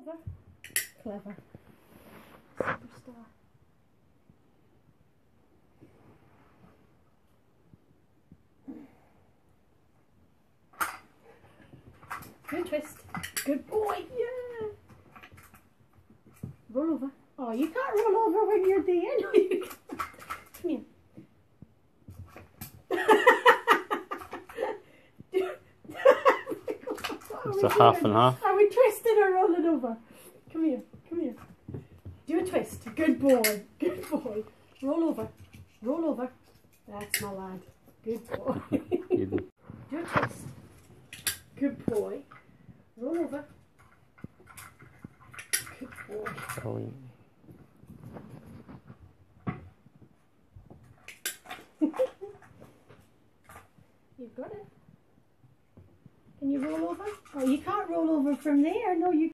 over. Clever. Superstar. Good twist. Good boy. Yeah. Roll over. Oh, you can't roll over when you're there. No, you can't. Come here. It's a half and half. Are we twisting or rolling over? Come here. Come here. Do a twist. Good boy. Good boy. Roll over. Roll over. That's my lad. Good boy. Do a twist. Good boy. Roll over. Good boy. Brilliant. You've got it. Can you roll over? Oh, you can't roll over from there. No, you